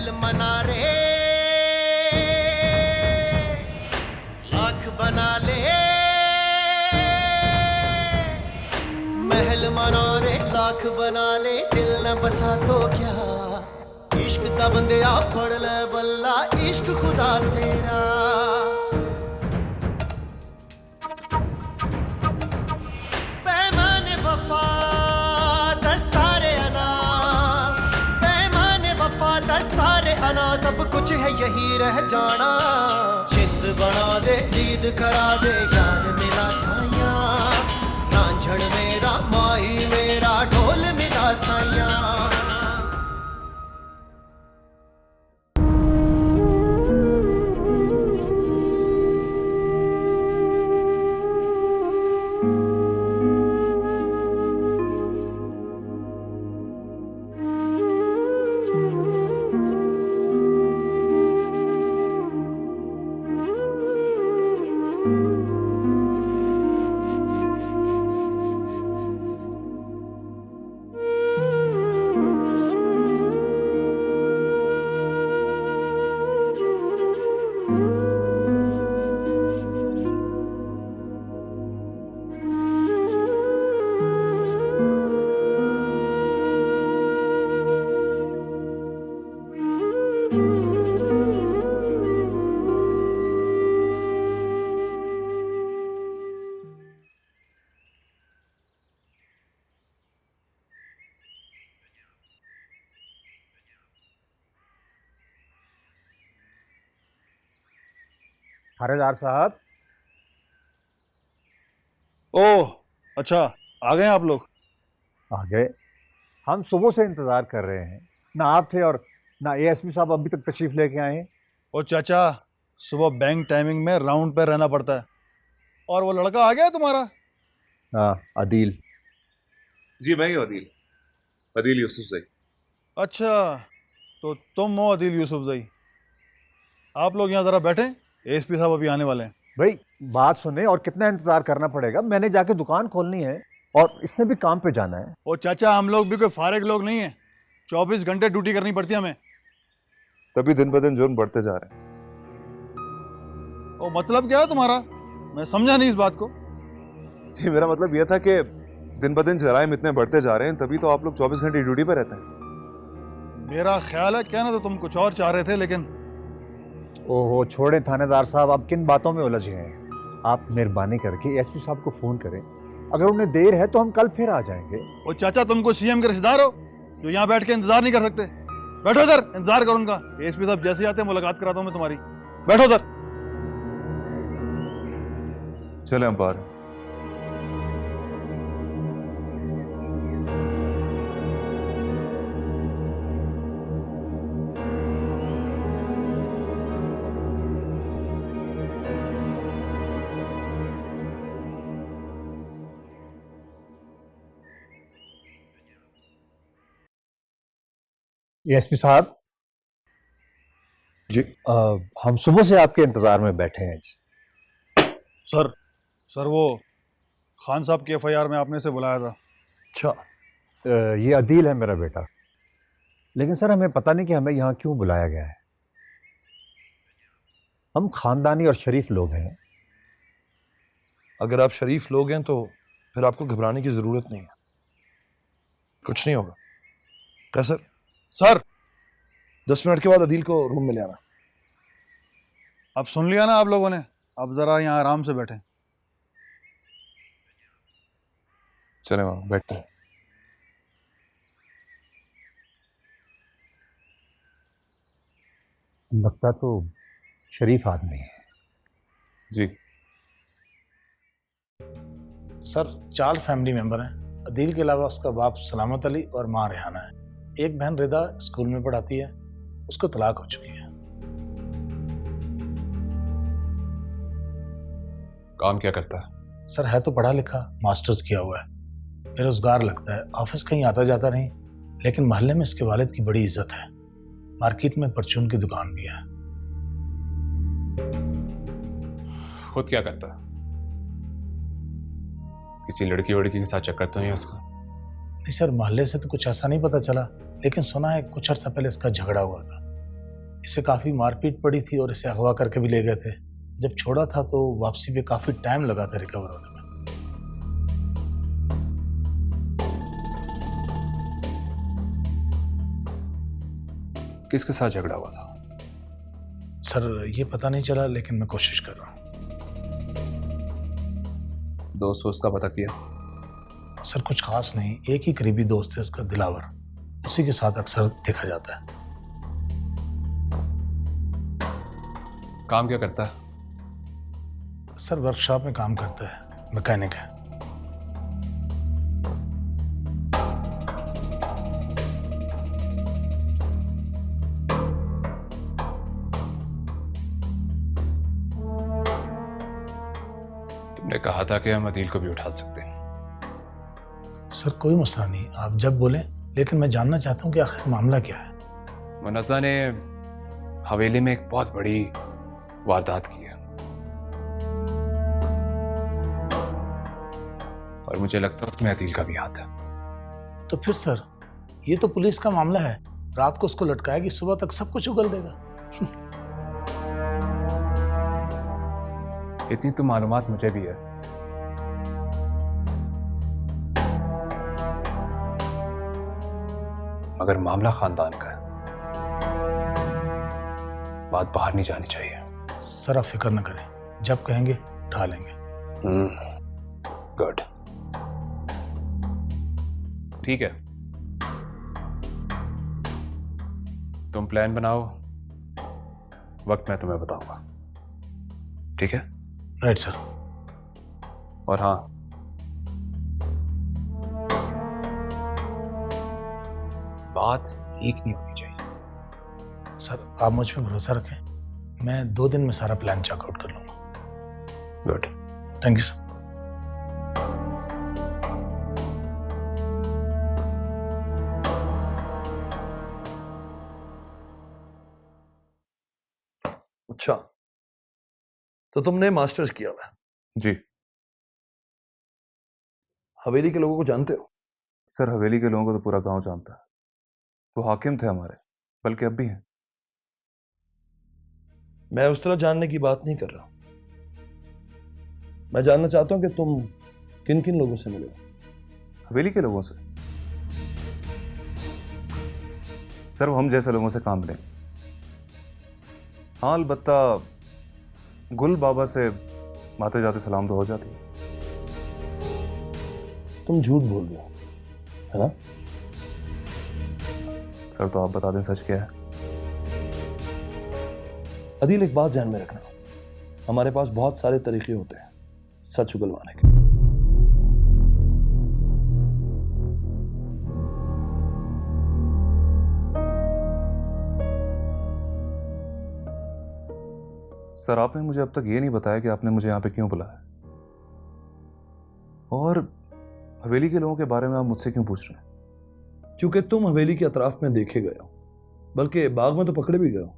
महल मना रे, लाख बना ले। महल मना रे, लाख बना ले, दिल न बसा तो क्या। इश्क दा बंदिया पढ़ ले बल्ला, इश्क खुदा तेरा। पैमाने वफा दस्तारे अना, पैमाने वफा दस्तारे अना, सब कुछ है यही रह जाना। चित बना दे, ईद करा दे, यार मिला साया। रांझण मेरा, माही मेरा, ढोल मिला साया। थानेदार साहब। ओह अच्छा, आ गए आप लोग। आ गए। हम सुबह से इंतजार कर रहे हैं, ना आप थे और ना एएसपी साहब अभी तक तशरीफ लेके आए हैं। ओ चाचा, सुबह बैंक टाइमिंग में राउंड पे रहना पड़ता है। और वो लड़का आ गया है तुम्हारा? हाँ, अदील। जी मैं ही हूं, अदील, अदील यूसुफजई। अच्छा, तो तुम हो अदील यूसुफजई। आप लोग यहाँ जरा बैठे, एएसपी साहब अभी आने वाले हैं। भाई बात सुने, और कितना इंतजार करना पड़ेगा। मैंने जाके दुकान खोलनी है और इसने भी काम पे जाना है। ओ चाचा, हम लोग भी कोई फारिग लोग नहीं हैं, 24 घंटे ड्यूटी करनी पड़ती है हमें। तभी दिन ब दिन जुर्म बढ़ते जा रहे हैं। ओ मतलब क्या है तुम्हारा? मैं समझा नहीं इस बात को। जी मेरा मतलब यह था कि दिन ब दिन जराइम इतने बढ़ते जा रहे हैं, तभी तो आप लोग 24 घंटे ड्यूटी पे रहते हैं। मेरा ख्याल है क्या ना, तो तुम कुछ और चाह रहे थे, लेकिन ओहो छोड़े थानेदार साहब, आप किन बातों में उलझ गए हैं। आप मेहरबानी करके एसपी साहब को फोन करें, अगर उन्हें देर है तो हम कल फिर आ जाएंगे। ओ चाचा, तुमको सीएम के रिश्तेदार हो जो यहाँ बैठ के इंतजार नहीं कर सकते? बैठो इधर, इंतजार करो उनका। एसपी साहब जैसे आते हैं मुलाकात कराता हूँ मैं तुम्हारी। बैठो इधर। चले हम बाहर। एसपी साहब जी हम सुबह से आपके इंतजार में बैठे हैं जी। सर वो खान साहब के एफआईआर में आपने से बुलाया था। अच्छा, ये अदील है मेरा बेटा। लेकिन सर हमें पता नहीं कि हमें यहाँ क्यों बुलाया गया है। हम खानदानी और शरीफ लोग हैं। अगर आप शरीफ लोग हैं तो फिर आपको घबराने की जरूरत नहीं है, कुछ नहीं होगा। क्या सर? सर 10 मिनट के बाद अदील को रूम में ले आना। अब सुन लिया ना आप लोगों ने, अब जरा यहाँ आराम से बैठे। चले वहां बैठते हैं। लगता तो शरीफ आदमी है। जी सर 4 फैमिली मेंबर हैं। अदील के अलावा उसका बाप सलामत अली और माँ रेहाना है। एक बहन रिदा स्कूल में पढ़ाती है, उसको तलाक हो चुकी है। काम क्या करता है? सर है तो पढ़ा लिखा, मास्टर्स किया हुआ है, बेरोजगार लगता है। ऑफिस कहीं आता जाता नहीं, लेकिन मोहल्ले में इसके वालिद की बड़ी इज्जत है। मार्केट में परचून की दुकान भी है। खुद क्या करता है? किसी लड़की वड़की के साथ चक्कर तो नहीं है उसका? नहीं सर, मोहल्ले से तो कुछ ऐसा नहीं पता चला, लेकिन सुना है कुछ अर्सा पहले इसका झगड़ा हुआ था। इसे काफ़ी मारपीट पड़ी थी और इसे अगवा करके भी ले गए थे। जब छोड़ा था तो वापसी पे काफ़ी टाइम लगा था रिकवर होने में। किसके साथ झगड़ा हुआ था? सर ये पता नहीं चला, लेकिन मैं कोशिश कर रहा हूँ। दोस्त उसका पता किया? सर कुछ खास नहीं, एक ही करीबी दोस्त है उसका, दिलावर। उसी के साथ अक्सर देखा जाता है। काम क्या करता है? सर वर्कशॉप में काम करता है, मैकेनिक है। तुमने कहा था कि हम अदील को भी उठा सकते हैं। सर कोई मसला नहीं, आप जब बोलें, लेकिन मैं जानना चाहता हूँ कि आखिर मामला क्या है। मुन्नज़ा ने हवेली में एक बहुत बड़ी वारदात की है और मुझे लगता है उसमें अदील का भी हाथ है। तो फिर सर ये तो पुलिस का मामला है, रात को उसको लटकाएगी, सुबह तक सब कुछ उगल देगा। इतनी तो मालूमात मुझे भी है। मगर मामला खानदान का है, बात बाहर नहीं जानी चाहिए। सर आप फिक्र न करें, जब कहेंगे उठा लेंगे। गुड, ठीक है। तुम प्लान बनाओ, वक्त मैं तुम्हें बताऊंगा, ठीक है? Right sir. और हाँ, बात लीक नहीं होनी चाहिए। सर आप मुझ पर भरोसा रखें, मैं 2 दिन में सारा प्लान चेकआउट कर लूंगा। Good, thank you sir. अच्छा, तो तुमने मास्टर्स किया हुआ है? जी हवेली के लोगों को जानते हो? सर, हवेली के लोगों को तो पूरा गांव जानता है। वो हाकिम थे हमारे, बल्कि अब भी हैं। मैं उस तरह जानने की बात नहीं कर रहा। मैं जानना चाहता हूं कि तुम किन किन लोगों से मिले हो? हवेली के लोगों से? सर वो हम जैसे लोगों से काम लें। हाँ, अलबत्ता गुल बाबा से आते जाते सलाम तो हो जाती है। तुम झूठ बोल रहे हो, है ना? सर तो आप बता दें सच क्या है। अदील, एक बात ध्यान में रखना, हमारे पास बहुत सारे तरीके होते हैं सच उगलवाने के। सर आपने मुझे अब तक ये नहीं बताया कि आपने मुझे यहाँ पे क्यों बुलाया, और हवेली के लोगों के बारे में आप मुझसे क्यों पूछ रहे हैं? क्योंकि तुम हवेली के अतराफ में देखे गए हो, बल्कि बाग में तो पकड़े भी गए हो।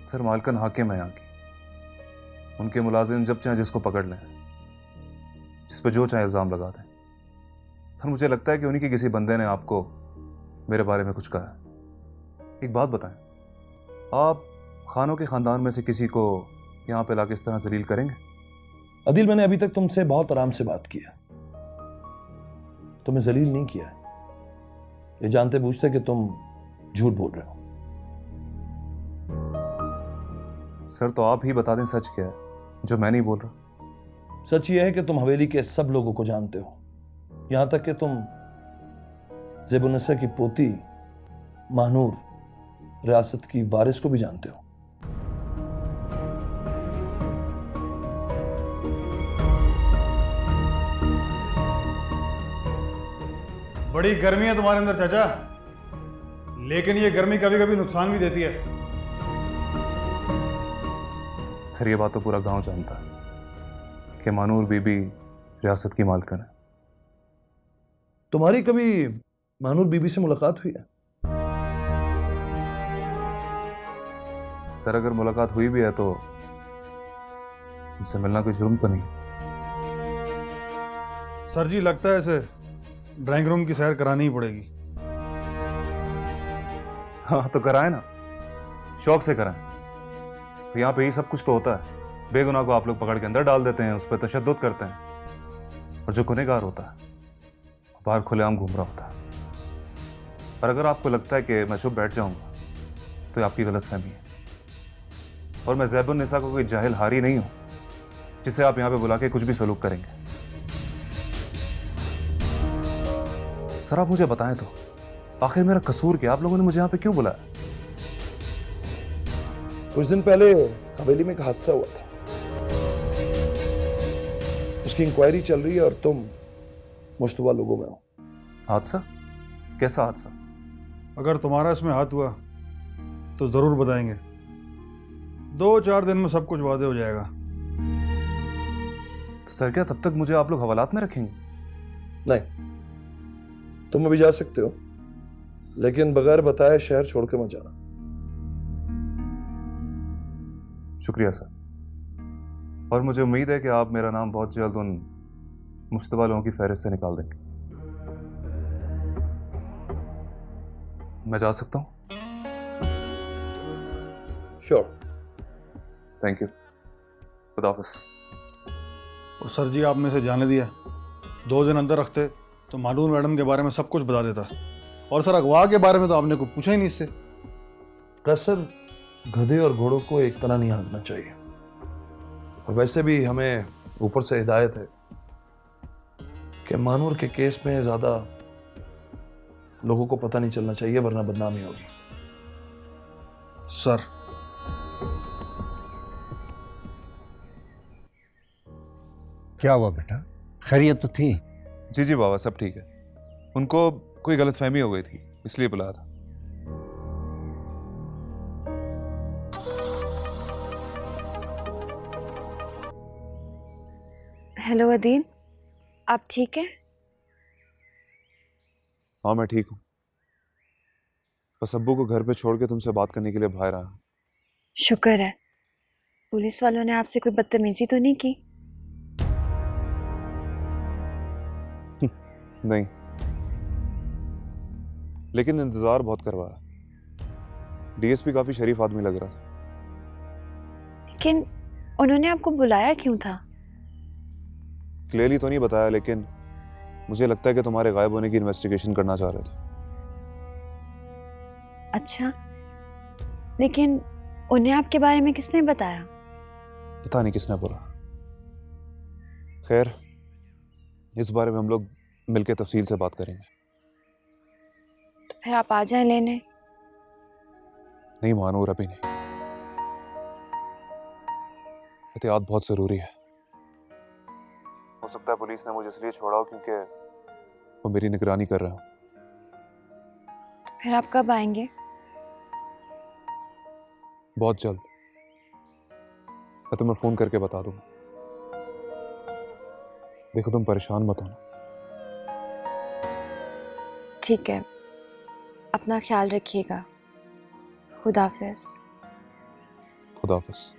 सर मालकन हाकिम है यहाँ की, उनके मुलाजिम जब चाहे जिसको पकड़ लें, जिस पे जो चाहे इल्ज़ाम लगा दें। सर मुझे लगता है कि उन्हीं के किसी बंदे ने आपको मेरे बारे में कुछ कहा है। एक बात बताएं, आप खानों के ख़ानदान में से किसी को यहाँ पे लाके इस तरह जलील करेंगे? अदील, मैंने अभी तक तुमसे बहुत आराम से बात की है, तुम्हें जलील नहीं किया है, ये जानते बूझते कि तुम झूठ बोल रहे हो। सर तो आप ही बता दें सच क्या है जो मैं नहीं बोल रहा। सच ये है कि तुम हवेली के सब लोगों को जानते हो, यहां तक कि तुम ज़ेबुन्निसा की पोती महानूर रियासत की वारिस को भी जानते हो। बड़ी गर्मी है तुम्हारे अंदर चाचा, लेकिन ये गर्मी कभी कभी नुकसान भी देती है। सर ये बात तो पूरा गांव जानता है कि मानूर बीबी रियासत की मालकन है। तुम्हारी कभी महानूर बीबी से मुलाकात हुई है? सर अगर मुलाकात हुई भी है तो उनसे मिलना कोई जुर्म तो नहीं। सर जी लगता है इसे ड्राइंग रूम की सैर करानी ही पड़ेगी। हाँ तो कराएं ना, शौक से कराएं। तो यहाँ पे ही सब कुछ तो होता है। बेगुनाह को आप लोग पकड़ के अंदर डाल देते हैं, उस पर तशद्दुद करते हैं, और जो गुनहगार होता है वो बाहर खुलेआम घूम रहा होता है। और अगर आपको लगता है कि मैं चुप बैठ जाऊंगा तो ये आपकी गलतफहमी है। और मैं ज़ैबुन्निसा को कोई जाहिल हारी नहीं हूं जिसे आप यहाँ पे बुला के कुछ भी सलूक करेंगे। सर आप मुझे बताएं तो, आखिर मेरा कसूर क्या? आप लोगों ने मुझे यहाँ पे क्यों बुलाया? कुछ दिन पहले हवेली में एक हादसा हुआ था, उसकी इंक्वायरी चल रही है और तुम मुश्तबा लोगों में हो। हादसा? कैसा हादसा? अगर तुम्हारा इसमें हाथ हुआ तो जरूर बताएंगे। 2-4 दिन में सब कुछ वाज़ेह हो जाएगा। तो सर क्या तब तक मुझे आप लोग हवालात में रखेंगे? नहीं, तुम अभी जा सकते हो, लेकिन बगैर बताए शहर छोड़कर मत जाना। शुक्रिया सर। और मुझे उम्मीद है कि आप मेरा नाम बहुत जल्द उन मुश्तबा लोगों की फहरिस्त से निकाल देंगे। मैं जा सकता हूँ? श्योर। Thank you. खुदा हाफिज़। और सर जी आपने इसे जाने दिया, 2 दिन अंदर रखते तो मालूम मैडम के बारे में सब कुछ बता देता। और सर अगवा के बारे में तो आपने कुछ पूछा ही नहीं इससे। कसर गधे और घोड़ों को एक तरह नहीं हाँकना चाहिए। और वैसे भी हमें ऊपर से हिदायत है कि मानूर के केस में ज्यादा लोगों को पता नहीं चलना चाहिए, वरना बदनामी होगी। सर क्या हुआ बेटा, खैरियत तो थी? जी जी बाबा, सब ठीक है। उनको कोई गलतफहमी हो गई थी, इसलिए बुलाया था। हेलो अदीन, आप ठीक हैं? हाँ मैं ठीक हूँ, बस अब्बू को घर पे छोड़ के तुमसे बात करने के लिए बाहर आया। शुक्र है। पुलिस वालों ने आपसे कोई बदतमीजी तो नहीं की? नहीं, लेकिन इंतजार बहुत करवाया। डीएसपी काफी शरीफ आदमी लग रहा था। लेकिन उन्होंने आपको बुलाया क्यों था? क्लियरली तो नहीं बताया, लेकिन मुझे लगता है कि तुम्हारे गायब होने की इन्वेस्टिगेशन करना चाह रहे थे। अच्छा, लेकिन उन्हें आपके बारे में किसने बताया? पता नहीं किसने बोला। खैर, इस बारे में हम लोग मिलकर तफसील से बात करेंगे। तो फिर आप आ जाएं लेने। नहीं मानूर, अभी नहीं। एहतियात बहुत जरूरी है। हो सकता है पुलिस ने मुझे इसलिए छोड़ा हो क्योंकि वो मेरी निगरानी कर रहे हो। तो फिर आप कब आएंगे? बहुत जल्द। मैं तुम्हें फोन करके बता दूंगा। देखो तुम परेशान मत होना। ठीक है, अपना ख्याल रखिएगा। खुदा हाफिज। खुदा हाफिज।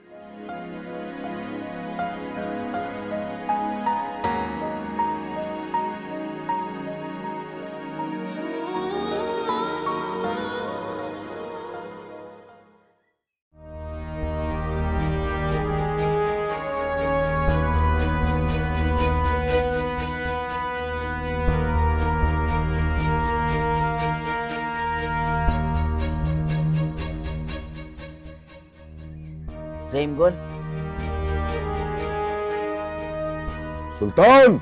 रहीम गोल। सुल्तान,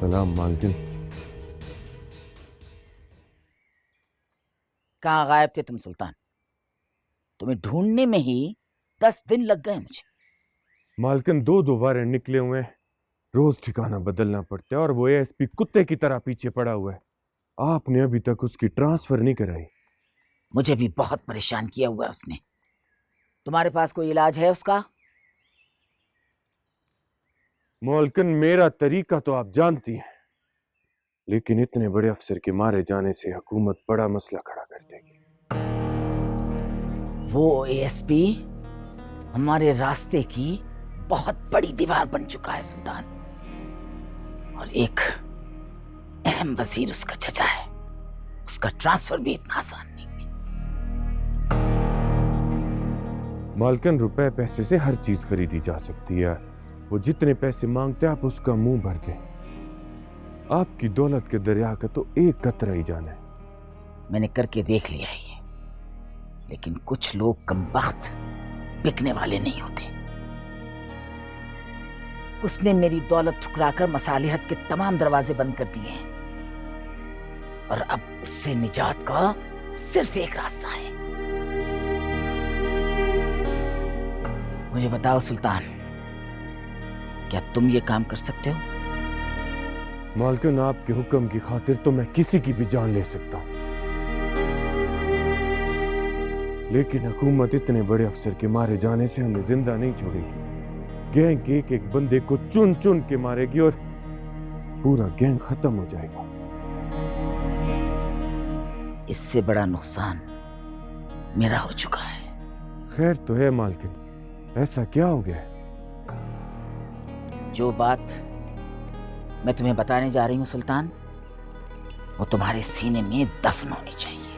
सलाम मालकिन। कहाँ गायब थे तुम सुल्तान? तुम्हें ढूंढने में ही 10 दिन लग गए मुझे। मालकिन 2 दोबारे निकले हुए हैं, रोज ठिकाना बदलना पड़ता है और वो एएसपी कुत्ते की तरह पीछे पड़ा हुआ है। आपने अभी तक उसकी ट्रांसफर नहीं कराई। मुझे भी बहुत परेशान किया हुआ है उसने। तुम्हारे पास कोई इलाज है उसका? मालकिन मेरा तरीका तो आप जानती हैं। लेकिन इतने बड़े अफसर के मारे जाने से हुकूमत बड़ा मसला खड़ा कर देगी। वो एएसपी हमारे रास्ते की बहुत बड़ी दीवार बन चुका है सुल्तान, और एक अहम वजीर उसका चचा है। उसका ट्रांसफर भी इतना आसान नहीं है। मालकिन, रुपए पैसे से हर चीज खरीदी जा सकती है। वो जितने पैसे मांगते आप उसका मुंह भर दें। आपकी दौलत के दरिया का तो एक कतरा ही जाना है। मैंने करके देख लिया है ये, लेकिन कुछ लोग कमबख्त बिकने वाले नहीं होते। उसने मेरी दौलत ठुकराकर मसालिहत के तमाम दरवाजे बंद कर दिए हैं, और अब उससे निजात का सिर्फ एक रास्ता है। मुझे बताओ सुल्तान, क्या तुम ये काम कर सकते हो? मालकिन, आपके हुक्म की खातिर तो मैं किसी की भी जान ले सकता हूं, लेकिन हुकूमत इतने बड़े अफसर के मारे जाने से हमें जिंदा नहीं छोड़ेगी। गैंग के एक एक बंदे को चुन चुन के मारेगी और पूरा गैंग खत्म हो जाएगा। इससे बड़ा नुकसान मेरा हो चुका है। खैर तो है मालकिन, ऐसा क्या हो गया है? जो बात मैं तुम्हें बताने जा रही हूं सुल्तान, वो तुम्हारे सीने में दफन होनी चाहिए।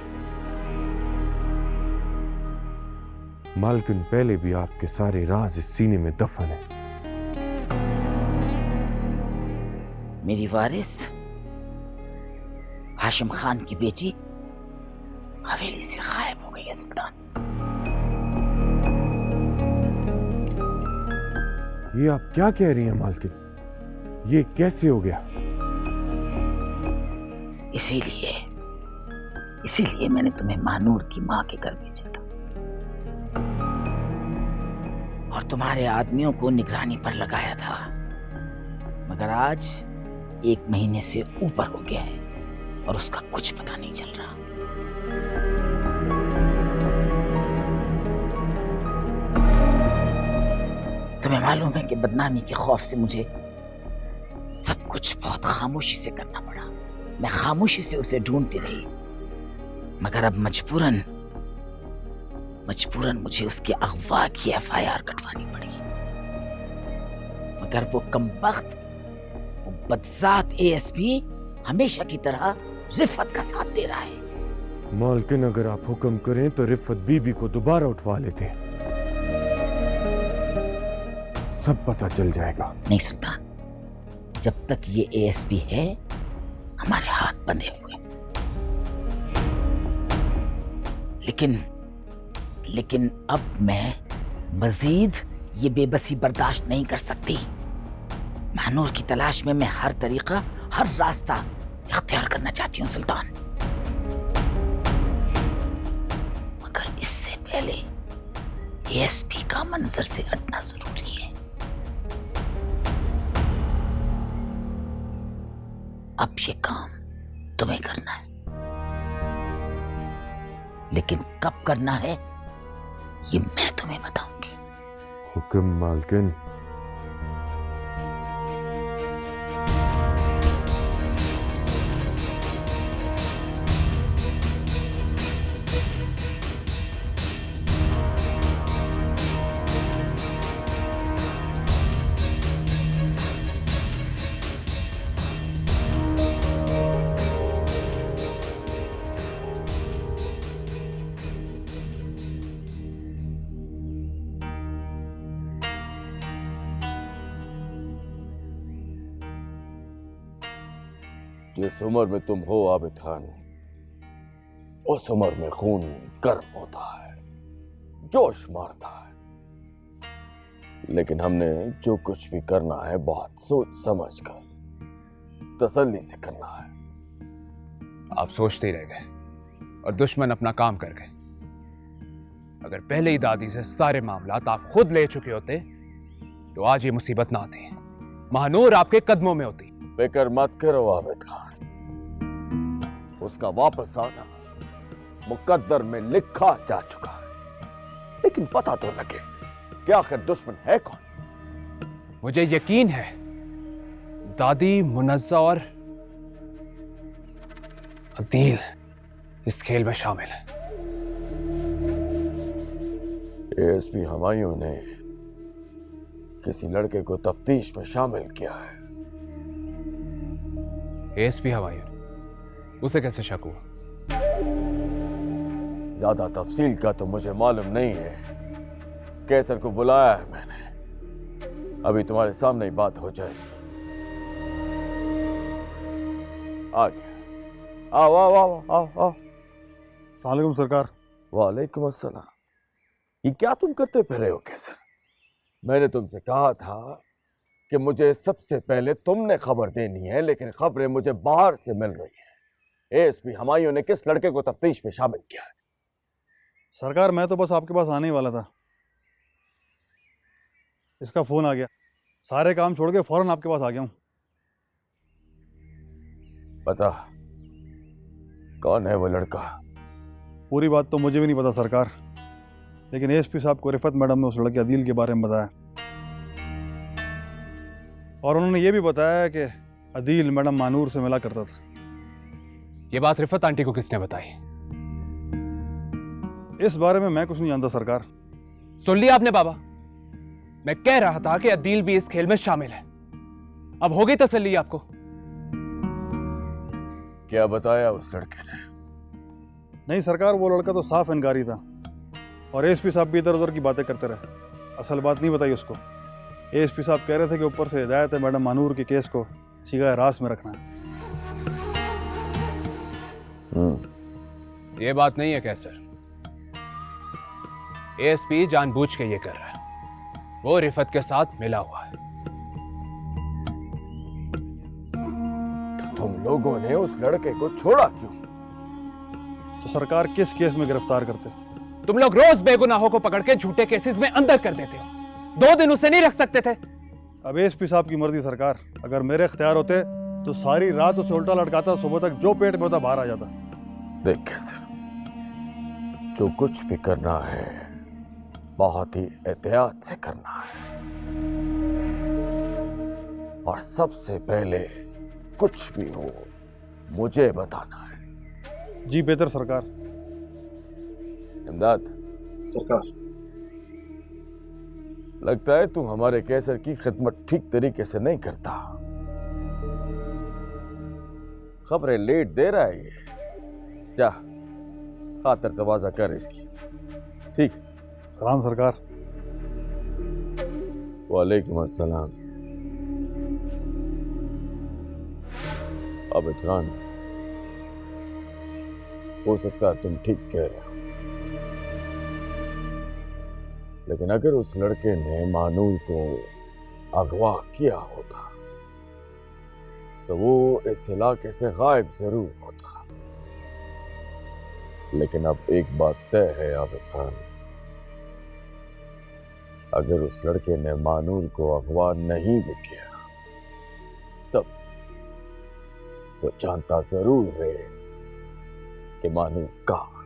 मालकिन, पहले भी आपके सारे राज इस सीने में दफन है। मेरी वारिस हाशिम खान की बेटी हवेली से गायब हो गई है सुल्तान। ये आप क्या कह रही हैं मालकिन? ये कैसे हो गया? इसीलिए मैंने तुम्हें मानूर की मां के घर भेजा था, और तुम्हारे आदमियों को निगरानी पर लगाया था। मगर आज 1 महीने से ऊपर हो गया है और उसका कुछ पता नहीं चल रहा। तुम्हें मालूम है कि बदनामी के खौफ से मुझे सब कुछ बहुत खामोशी से करना पड़ा। मैं खामोशी से उसे ढूंढती रही, मगर अब मजबूरन मुझे उसके अगवा की FIR कटवानी पड़ी। मगर वो कमबख्त, वो बदजात ASP हमेशा की तरह रिफत का साथ दे रहा है। मालकिन, अगर आप हुक्म करें तो रिफत बीबी को दोबारा उठवा लेते हैं, सब पता चल जाएगा। नहीं सुल्तान, जब तक ये ASP है हमारे हाथ बंधे हुए। लेकिन अब मैं मजीद ये बेबसी बर्दाश्त नहीं कर सकती। मानूर की तलाश में मैं हर तरीका, हर रास्ता इख्तियार करना चाहती हूँ सुल्तान, मगर इससे पहले ASP का मंजर से हटना जरूरी है। अब ये काम तुम्हें करना है, लेकिन कब करना है ये मैं तुम्हें बताऊंगी। हुक्म मालकिन। जिस उम्र में तुम हो आबिद खान, उस उम्र में खून गर्म होता है, जोश मारता है। लेकिन हमने जो कुछ भी करना है बहुत सोच समझ कर, तसल्ली से करना है। आप सोचते ही रह गए और दुश्मन अपना काम कर गए। अगर पहले ही दादी से सारे मामलात आप खुद ले चुके होते तो आज ये मुसीबत ना आती, महानूर आपके कदमों में होती। फिक्र मत करो आबिद खान, उसका वापस आना मुकद्दर में लिखा जा चुका है। लेकिन पता तो लगे कि आखिर दुश्मन है कौन। मुझे यकीन है दादी, मुनज्जा और अदील इस खेल में शामिल है। एएसपी हुमायूं ने किसी लड़के को तफ्तीश में शामिल किया है। एएसपी हुमायूं, उसे कैसे शक हुआ? ज्यादा तफसील का तो मुझे मालूम नहीं है। कैसर को बुलाया है मैंने, अभी तुम्हारे सामने ही बात हो जाएगी। आ गया, आओ आओ आओ आओ आओ। वालेकुम सरकार। वालेकुम अस्सलाम। ये क्या तुम करते फिर हो कैसर? मैंने तुमसे कहा था कि मुझे सबसे पहले तुमने खबर देनी है, लेकिन खबरें मुझे बाहर से मिल रही हैं। एएसपी हुमायूं ने किस लड़के को तफ्तीश में शामिल किया है? सरकार मैं तो बस आपके पास आने ही वाला था, इसका फोन आ गया। सारे काम छोड़ के फौरन आपके पास आ गया हूं। पता कौन है वो लड़का? पूरी बात तो मुझे भी नहीं पता सरकार, लेकिन एएसपी साहब को रिफत मैडम ने उस लड़के अदील के बारे में बताया, और उन्होंने ये भी बताया कि अदील मैडम मानूर से मिला करता था। ये बात रिफत आंटी को किसने बताई? इस बारे में मैं कुछ नहीं जानता सरकार। सुन लिया आपने बाबा, मैं कह रहा था कि अदील भी इस खेल में शामिल है। अब हो गई तसल्ली आपको? क्या बताया उस लड़के ने? नहीं सरकार, वो लड़का तो साफ इनकारी था, और एएसपी साहब भी इधर उधर की बातें करते रहे। असल बात नहीं बताई उसको। एएसपी साहब कह रहे थे कि ऊपर से हिदायत है मैडम मानूर के केस को सीधा रास में रखना है। ये बात नहीं है कैसर। एएसपी जानबूझ के ये कर रहा है, वो रिफत के साथ मिला हुआ है। तो तुम लोगों ने उस लड़के को छोड़ा क्यों? तो सरकार किस केस में गिरफ्तार करते? तुम लोग रोज बेगुनाहों को पकड़ के झूठे केसेस में अंदर कर देते हो। 2 दिन उसे नहीं रख सकते थे? अब एएसपी साहब की मर्जी सरकार। अगर मेरे इख्तियार होते तो सारी रात उसे उल्टा लटकाता, सुबह तक जो पेट में होता बाहर आ जाता। देख कैसर, जो कुछ भी करना है बहुत ही एहतियात से करना है, और सबसे पहले कुछ भी हो मुझे बताना है। जी बेहतर सरकार। इमदाद सरकार। लगता है तू हमारे कैसर की खिदमत ठीक तरीके से नहीं करता। खबरें लेट दे रहा है ये। जा खातर तवाजा कर इसकी। ठीक। सलाम सरकार। वालेकुम अस्सलाम। अब इतरान, हो सकता है तुम ठीक कह रहे हो, लेकिन अगर उस लड़के ने मानूर को अगवा किया होता तो वो इस इलाके से गायब जरूर होता। लेकिन अब एक बात तय है आबिद खान, अगर उस लड़के ने मानूर को अगवा नहीं भी किया तब वो जानता जरूर है कि मानूर कहाँ।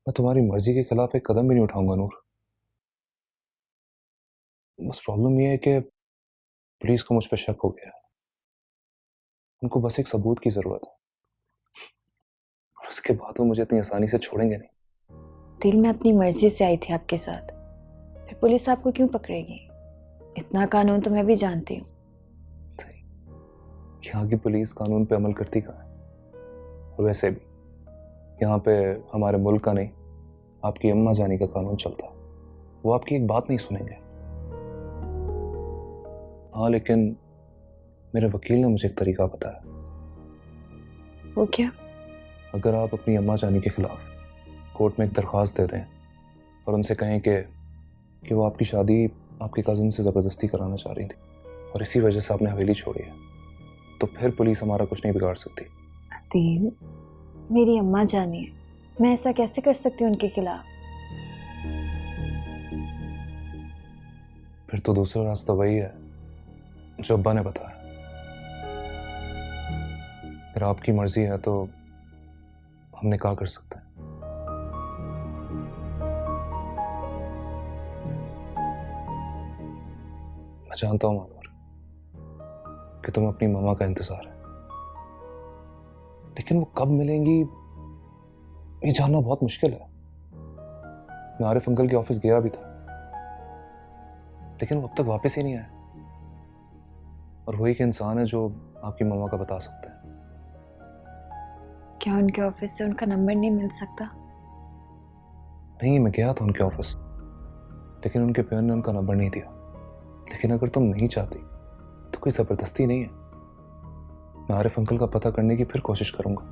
मैं तुम्हारी मर्जी के खिलाफ एक कदम भी नहीं उठाऊंगा नूर। बस प्रॉब्लम यह है कि पुलिस को मुझ पर शक हो गया। उनको बस एक सबूत की जरूरत है, और उसके बाद वो मुझे इतनी आसानी से छोड़ेंगे नहीं। दिल में अपनी मर्जी से आई थी आपके साथ, फिर पुलिस आपको क्यों पकड़ेगी? इतना कानून तो मैं भी जानती हूँ। यहाँ की पुलिस कानून पे अमल करती कहाँ है? और वैसे भी यहाँ पे हमारे मुल्क का नहीं, आपकी अम्मा जानी का कानून चलता है। वो आपकी एक बात नहीं सुनेंगे। हाँ, लेकिन मेरे वकील ने मुझे एक तरीका बताया। वो क्या? अगर आप अपनी अम्मा जानी के खिलाफ कोर्ट में एक दरख्वास्त दे दें और उनसे कहें कि वो आपकी शादी आपके कज़न से ज़बरदस्ती कराना चाह रही थी और इसी वजह से आपने हवेली छोड़ी है, तो फिर पुलिस हमारा कुछ नहीं बिगाड़ सकती। अदील, मेरी अम्मा जानी है, मैं ऐसा कैसे कर सकती हूँ उनके खिलाफ? फिर तो दूसरा रास्ता वही है जो अब्बा ने बताया। अगर आपकी मर्जी है तो हम निकाह कर सकते हैं। जानता हूँ मानूर कि तुम अपनी मामा का इंतजार है, लेकिन वो कब मिलेंगी ये जानना बहुत मुश्किल है। मैं आरिफ अंकल के ऑफिस गया भी था, लेकिन वो अब तक वापस ही नहीं आया। और वही के इंसान है जो आपकी मामा का बता सकते हैं। क्या उनके ऑफिस से उनका नंबर नहीं मिल सकता? नहीं, मैं गया था उनके ऑफिस, लेकिन उनके पियन ने उनका नंबर नहीं दिया। लेकिन अगर तुम नहीं चाहती तो कोई जबरदस्ती नहीं है। मैं आरिफ अंकल का पता करने की फिर कोशिश करूंगा।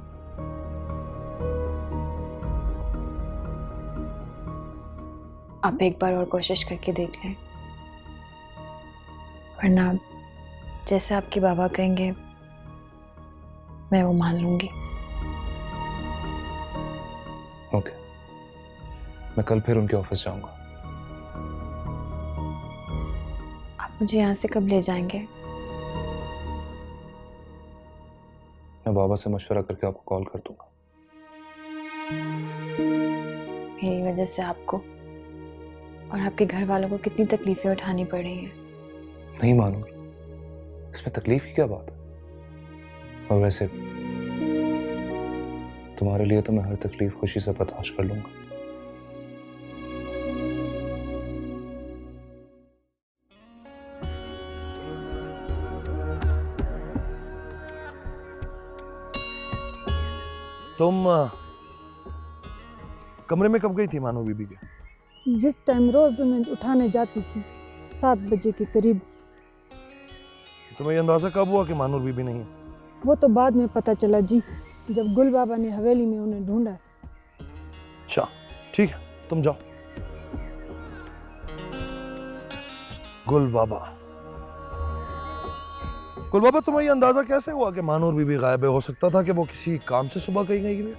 आप एक बार और कोशिश करके देख लें, वरना जैसे आपके बाबा कहेंगे मैं वो मान लूंगी। ओके, मैं कल फिर उनके ऑफिस जाऊंगा। आप मुझे यहाँ से कब ले जाएंगे? मैं बाबा से मशवरा करके आपको कॉल कर दूंगा। मेरी वजह से आपको और आपके घर वालों को कितनी तकलीफें उठानी पड़ रही हैं। नहीं मानूर, इसमें तकलीफ की क्या बात है? और वैसे तुम्हारे लिए तो मैं हर तकलीफ खुशी से बर्दाश्त कर लूंगा। तुम कमरे में कब गई थी मानो बीबी के? जिस टाइम रोज उन्हें उठाने जाती थी 7 बजे के करीब। तुम्हें ये अंदाजा कब हुआ कि मानूर बीबी नहीं है? वो तो बाद में पता चला जी, जब गुल बाबा ने हवेली में उन्हें ढूंढा। अच्छा ठीक है, तुम जाओ। गुल बाबा, तुम्हें ये अंदाजा कैसे हुआ कि मानूर बीबी गायब है? हो सकता था कि वो किसी काम से सुबह कहीं गई।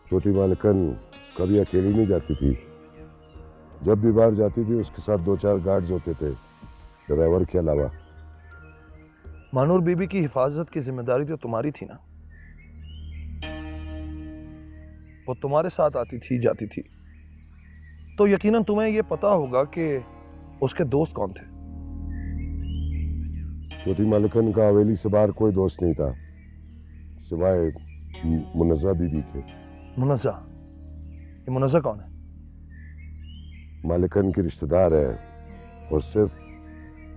छोटी मालकन कभी अकेली नहीं जाती थी। जब भी बाहर जाती थी उसके साथ 2-4 गार्ड्स होते थे, ड्राइवर के अलावा। मानूर बीबी की हिफाजत की जिम्मेदारी तो तुम्हारी थी ना? वो तुम्हारे साथ आती थी जाती थी, तो यकीनन तुम्हें ये पता होगा कि उसके दोस्त कौन थे। छोटी मालकन का हवेली से बाहर कोई दोस्त नहीं था सिवाय मुनज़्ज़ा बीबी के। मुनज़्ज़ा? ये मुनज़्ज़ा कौन है? मालिकन की रिश्तेदार है और सिर्फ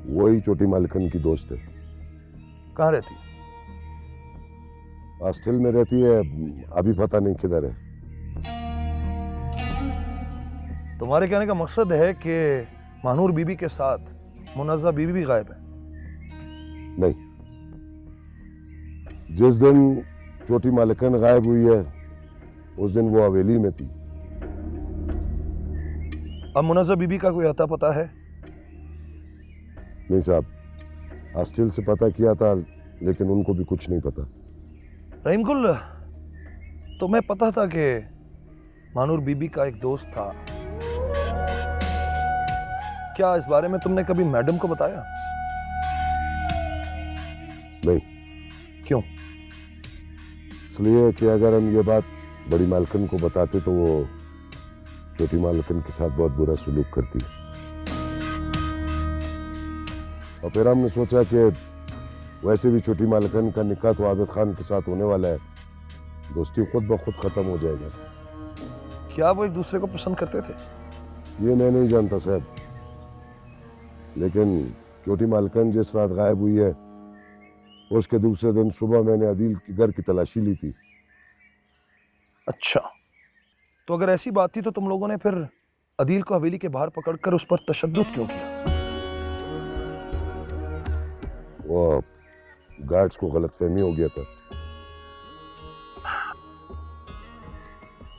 वही छोटी मालिकन की दोस्त है। कहाँ रहती? हॉस्टल में रहती है, अभी पता नहीं किधर है। तुम्हारे कहने का मकसद है कि मानूर बीबी के साथ मुनज़्ज़ा बीबी भी गायब है? नहीं, जिस दिन छोटी मालिकन गायब हुई है उस दिन वो हवेली में थी। अब मुनज़्ज़ा बीबी का कोई अता पता है? नहीं साहब, हॉस्टल से पता किया था लेकिन उनको भी कुछ नहीं पता। रहीम गुल, तुम्हें पता था कि मानूर बीबी का एक दोस्त था? क्या इस बारे में तुमने कभी मैडम को बताया? नहीं। क्यों? इसलिए कि अगर हम ये बात बड़ी मालकन को बताते तो वो छोटी मालकन के साथ बहुत बुरा सलूक करती। और फिर हमने सोचा कि वैसे भी छोटी मालकन का निकाह तो आबिद खान के साथ होने वाला है, दोस्ती खुद ब खुद खत्म हो जाएगा। क्या वो एक दूसरे को पसंद करते थे? ये मैं नहीं जानता साहब, लेकिन छोटी मालकन जिस रात गायब हुई है उसके दूसरे दिन सुबह मैंने अदील के घर की तलाशी ली थी। अच्छा, तो अगर ऐसी बात थी तो तुम लोगों ने फिर अदील को हवेली के बाहर पकड़कर उस पर तशद्दुद क्यों किया? वो गार्ड्स को गलतफहमी हो गया था।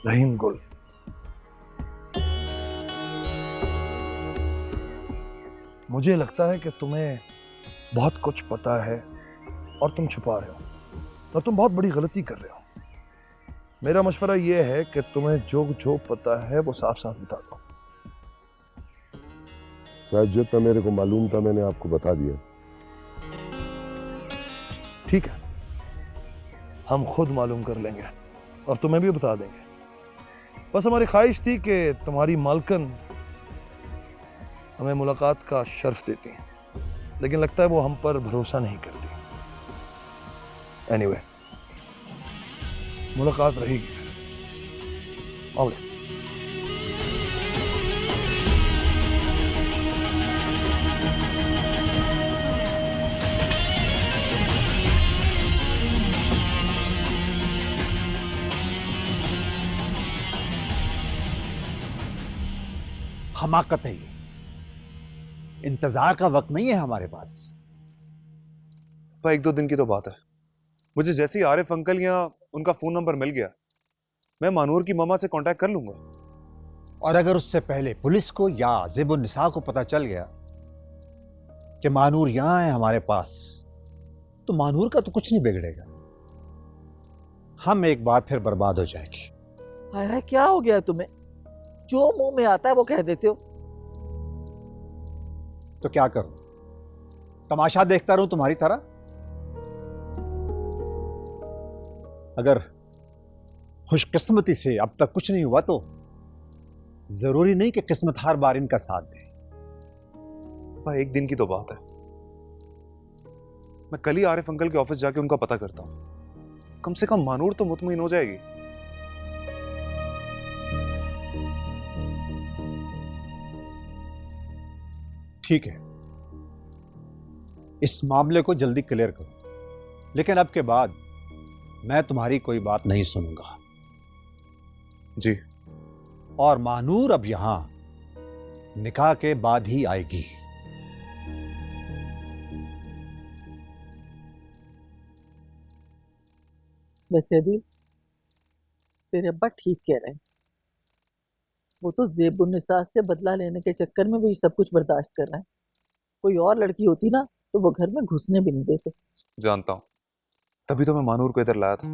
रहीम गुल, मुझे लगता है कि तुम्हें बहुत कुछ पता है और तुम छुपा रहे हो, और तुम बहुत बड़ी गलती कर रहे हो। मेरा मशवरा यह है कि तुम्हें जो पता है वो साफ साफ बता दो। शायद जितना मेरे को मालूम था मैंने आपको बता दिया। ठीक है, हम खुद मालूम कर लेंगे और तुम्हें भी बता देंगे। बस हमारी ख्वाहिश थी कि तुम्हारी मालकन हमें मुलाकात का शर्फ देती हैं, लेकिन लगता है वो हम पर भरोसा नहीं करती। एनीवे, मुलाकात रहेगी। आओ। हमाकत है ये, इंतजार का वक्त नहीं है हमारे पास। पर 1-2 दिन की तो बात है। मुझे जैसे ही आरिफ अंकल या उनका फोन नंबर मिल गया, मैं मानूर की ममा से कांटेक्ट कर लूंगा। और अगर उससे पहले पुलिस को या ज़ेबुन्निसा को पता चल गया कि मानूर यहां है हमारे पास, तो मानूर का तो कुछ नहीं बिगड़ेगा, हम एक बार फिर बर्बाद हो जाएंगे। हाय हाय, क्या हो गया तुम्हें? जो मुंह में आता है वो कह देते हो। तो क्या करूं, तमाशा देखता रहूं तुम्हारी तरह? अगर खुशकिस्मती से अब तक कुछ नहीं हुआ तो जरूरी नहीं कि किस्मत हर बार इनका साथ दे। भाई 1 दिन की तो बात है। मैं कल ही आरिफ अंकल के ऑफिस जाके उनका पता करता हूं। कम से कम मानूर तो मुतमईन हो जाएगी। ठीक है, इस मामले को जल्दी क्लियर करो, लेकिन अब के बाद मैं तुम्हारी कोई बात नहीं सुनूंगा। जी। और मानूर अब यहां निकाह के बाद ही आएगी। वैसे अदील, तेरे अब्बा ठीक कह रहे हैं। वो तो ज़ेबुन्निसा से बदला लेने के चक्कर में वो ये सब कुछ बर्दाश्त कर रहा है। कोई और लड़की होती ना तो वो घर में घुसने भी नहीं देते। जानता हूं, तभी तो मैं मानूर को इधर लाया था।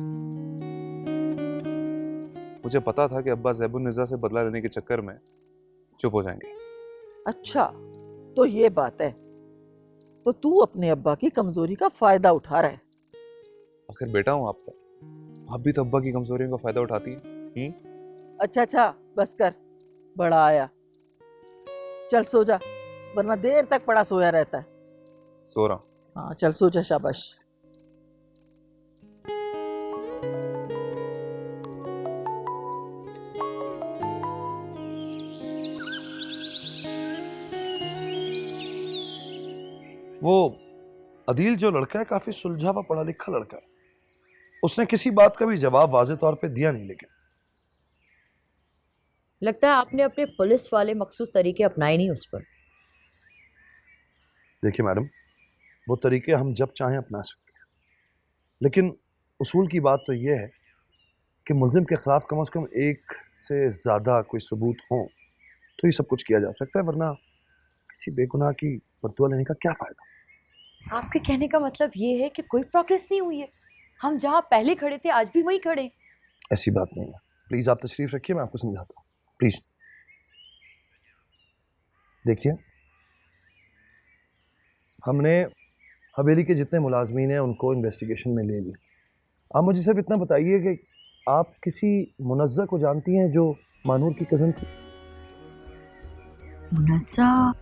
मुझे पता था कि अब्बा ज़ेबुन्निसा से बदला लेने के चक्कर में चुप हो जाएंगे। अच्छा, तो ये बात है। तो तू अपने अब्बा की कमजोरी का फायदा उठा रहा है। आखिर बेटा हूं आपका, आप भी तो अब्बा की कमजोरियों का फायदा उठाती हैं। अच्छा, बस कर, बड़ा आया। चल सो जा, वरना देर तक पड़ा सोया रहता है। सो रहा हूं। हाँ चल सो जा, शाबाश। वो अदील जो लड़का है काफी सुलझा हुआ पढ़ा लिखा लड़का है। उसने किसी बात का भी जवाब वाज़े तौर पे दिया नहीं। लेकिन लगता है आपने अपने पुलिस वाले मखसूस तरीके अपनाए नहीं उस पर। देखिए मैडम, वो तरीके हम जब चाहें अपना सकते हैं, लेकिन उसूल की बात तो ये है कि मुल्जिम के खिलाफ कम से कम एक से ज़्यादा कोई सबूत हो तो ये सब कुछ किया जा सकता है, वरना किसी बेगुनाह की बददुआ लेने का क्या फ़ायदा। आपके कहने का मतलब ये है कि कोई प्रोग्रेस नहीं हुई है? हम जहाँ पहले खड़े थे आज भी वहीं खड़े। ऐसी बात नहीं है। प्लीज़ आप तशरीफ़ रखिए, मैं आपको समझाता हूँ। प्लीज़ देखिए, हमने हवेली के जितने मुलाजमीन हैं उनको इन्वेस्टिगेशन में ले लिया। आप मुझे सिर्फ इतना बताइए कि आप किसी मुनज़्ज़ा को जानती हैं जो मानूर की कज़न थी? मुनज़्ज़ा?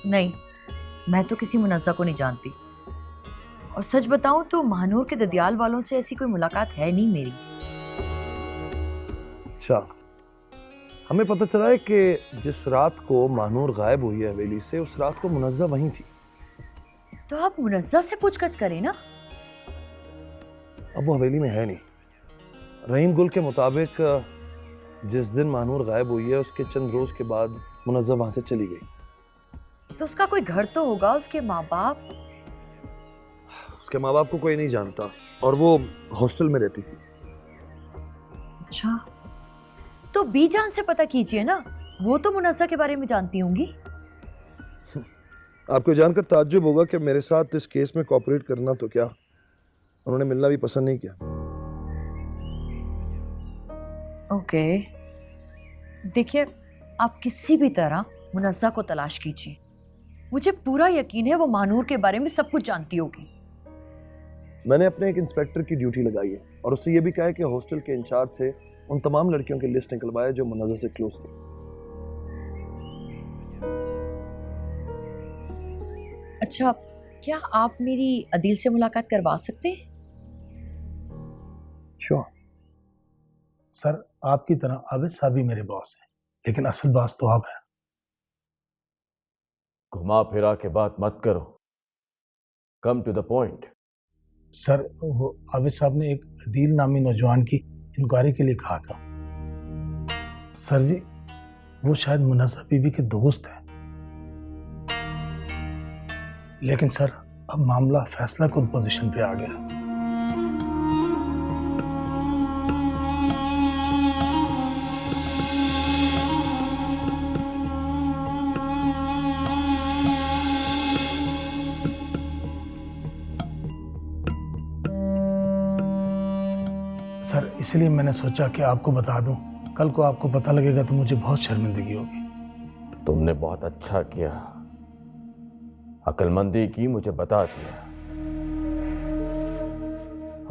नहीं, मैं तो किसी मुनज़्ज़ा को नहीं जानती। और सच बताऊं तो महानूर के ददियाल वालों से ऐसी कोई मुलाकात है नहीं मेरी। अच्छा, हमें पता चला है कि जिस रात को मानूर गायब हुई है हवेली से, उस रात को मुनज़्ज़ा वहीं थी। तो आप मुनज़्ज़ा से पूछताछ करें ना। अब वो हवेली में है नहीं। रहीम गुल के मुताबिक जिस दिन मानूर गायब हुई है उसके चंद रोज के बाद मुनज़्ज़ा वहां से चली गई। तो उसका कोई घर तो होगा, उसके माँ बाप? उसके माँ बाप को कोई नहीं जानता और वो हॉस्टल में रहती थी। अच्छा, तो बीजान से पता कीजिए ना, वो तो मुनज़्ज़ा के बारे में जानती होंगी। आपको जानकर ताज्जुब होगा कि मेरे साथ इस केस में कोऑपरेट करना तो क्या, उन्होंने मिलना भी पसंद नहीं किया। ओके, देखिए, आप किसी भी तरह मुनज़्ज़ा को तलाश कीजिए। मुझे पूरा यकीन है वो मानूर के बारे में सब कुछ जानती होगी। मैंने अपने एक इंस्पेक्टर की ड्यूटी लगाई है और उससे ये भी कहा है कि हॉस्टल के इंचार्ज से उन तमाम लड़कियों की लिस्ट निकलवाए जो मुनज़्ज़ा से क्लोज थी। अच्छा, क्या आप मेरी अदील से मुलाकात करवा सकते हैं? श्योर सर, आपकी तरह आबिद साहब भी मेरे बॉस हैं, लेकिन असल बॉस तो आप हैं। घुमा फिरा के बात मत करो, come to the point. Sir, वो आबिद साहब ने एक अदील नामी नौजवान की इंक्वायरी के लिए कहा था। सर जी, वो शायद मुनज़्ज़ा बीबी के दोस्त हैं, लेकिन सर अब मामला फैसला कुन पोजीशन पे आ गया। सर, इसलिए मैंने सोचा कि आपको बता दूं। कल को आपको पता लगेगा तो मुझे बहुत शर्मिंदगी होगी। तुमने बहुत अच्छा किया, अक्लमंदी की, मुझे बता दिया।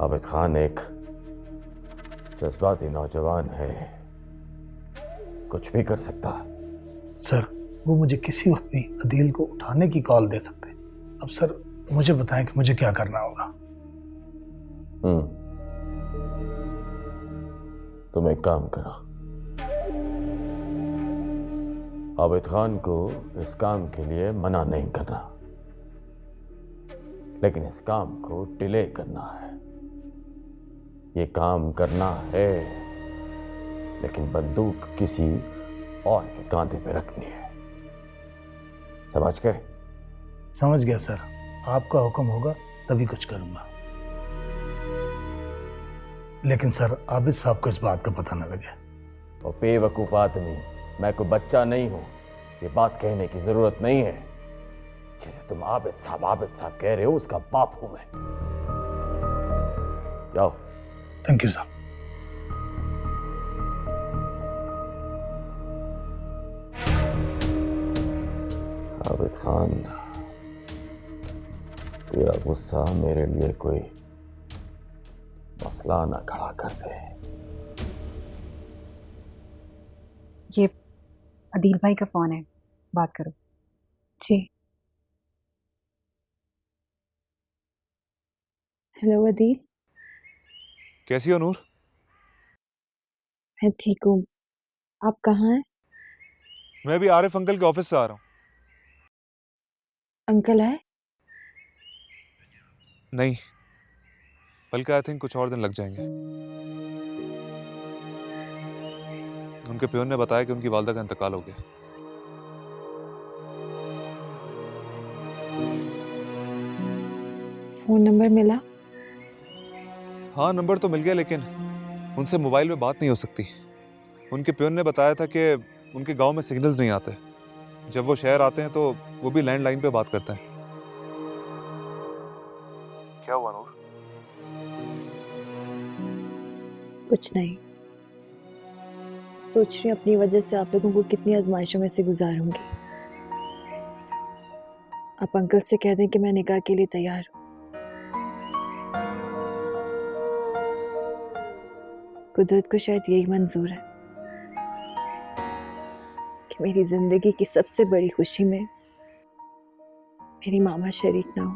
आबिद खान एक जज्बाती नौजवान है, कुछ भी कर सकता है। सर, वो मुझे किसी वक्त भी अदील को उठाने की कॉल दे सकते हैं। अब सर मुझे बताएं कि मुझे क्या करना होगा। तुम एक काम करो, आबिद खान को इस काम के लिए मना नहीं करना, लेकिन इस काम को डिले करना है। ये काम करना है, लेकिन बंदूक किसी और के कांधे पे रखनी है। समझ गए? समझ गया सर, आपका हुक्म होगा तभी कुछ करूंगा। लेकिन सर, आबिद साहब को इस बात का पता न लगे। और बेवकूफ आदमी, मैं कोई बच्चा नहीं हूं, ये बात कहने की जरूरत नहीं है। जिसे तुम आबिद साहब कह रहे हो, उसका बाप हूं मैं। जाओ। Thank you sir. Abid Khan, तेरा गुस्सा मेरे लिए कोई मसला ना खड़ा कर दे। ये अदील भाई का फोन है, बात करो। जी। हेलो अदील। कैसी हो नूर? मैं ठीक हूँ, आप कहाँ हैं? मैं भी आरिफ अंकल के ऑफिस से आ रहा हूँ। अंकल है? नहीं, बल्कि आई थिंक कुछ और दिन लग जाएंगे। उनके पियोन ने बताया कि उनकी वालदा का इंतकाल हो गया। फोन नंबर मिला? हाँ, नंबर तो मिल गया, लेकिन उनसे मोबाइल पे बात नहीं हो सकती। उनके पियोन ने बताया था कि उनके गांव में सिग्नल्स नहीं आते। जब वो शहर आते हैं तो वो भी लैंडलाइन पे बात करते हैं। क्या हुआ नूर? कुछ नहीं, सोच रही हूँ अपनी वजह से आप लोगों को कितनी आजमाइशों में से गुजारूंगी। आप अंकल से कह दें कि मैं निकाह के लिए तैयार हूँ। कुदरत को शायद यही मंजूर है कि मेरी जिंदगी की सबसे बड़ी खुशी में मेरी मामा शरीक ना हो।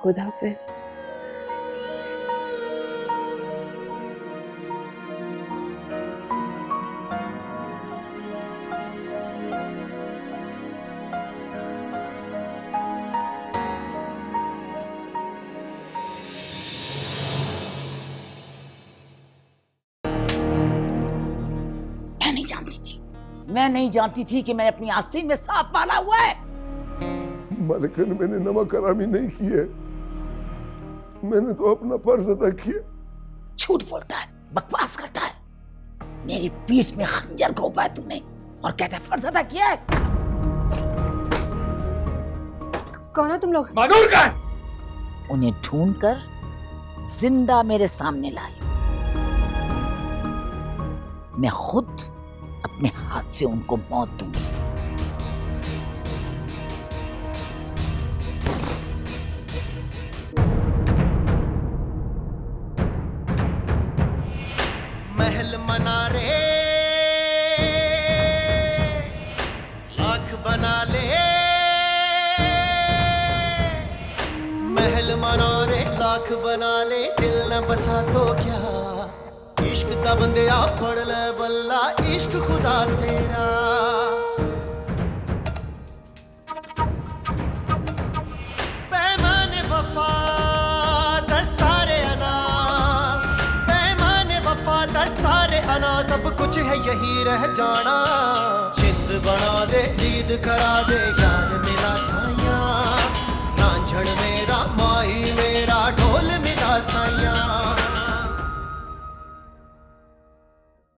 खुदा हाफिज। मैं नहीं जानती थी कि मैंने अपनी आस्तीन में सांप पाला हुआ है। मालिकन, मैंने नमक हरामी नहीं की है, मैंने तो अपना फर्ज अदा किया। झूठ बोलता है, बकवास करता है। मेरी पीठ में खंजर घोंपा है तूने और कहता है फर्ज अदा किया है। कौन हो तुम लोग? मानूर का उन्हें ढूंढकर जिंदा मेरे सामने लाए। मैं खुद अपने हाथ से उनको मौत दूंगी। महल मनारे आशिक बना ले दिल न बसा तो क्या, इश्क दा बंदिया पढ़ ले बल्ला इश्क खुदा तेरा। पैमाने वफा दस्तारे अना, पैमाने वफा दस्तारे अना, सब कुछ है यही रह जाना। जिंद बना दे जीद करा दे यार मेरा साया, रांझण मेरा माही मेरा ढोल मिला साया।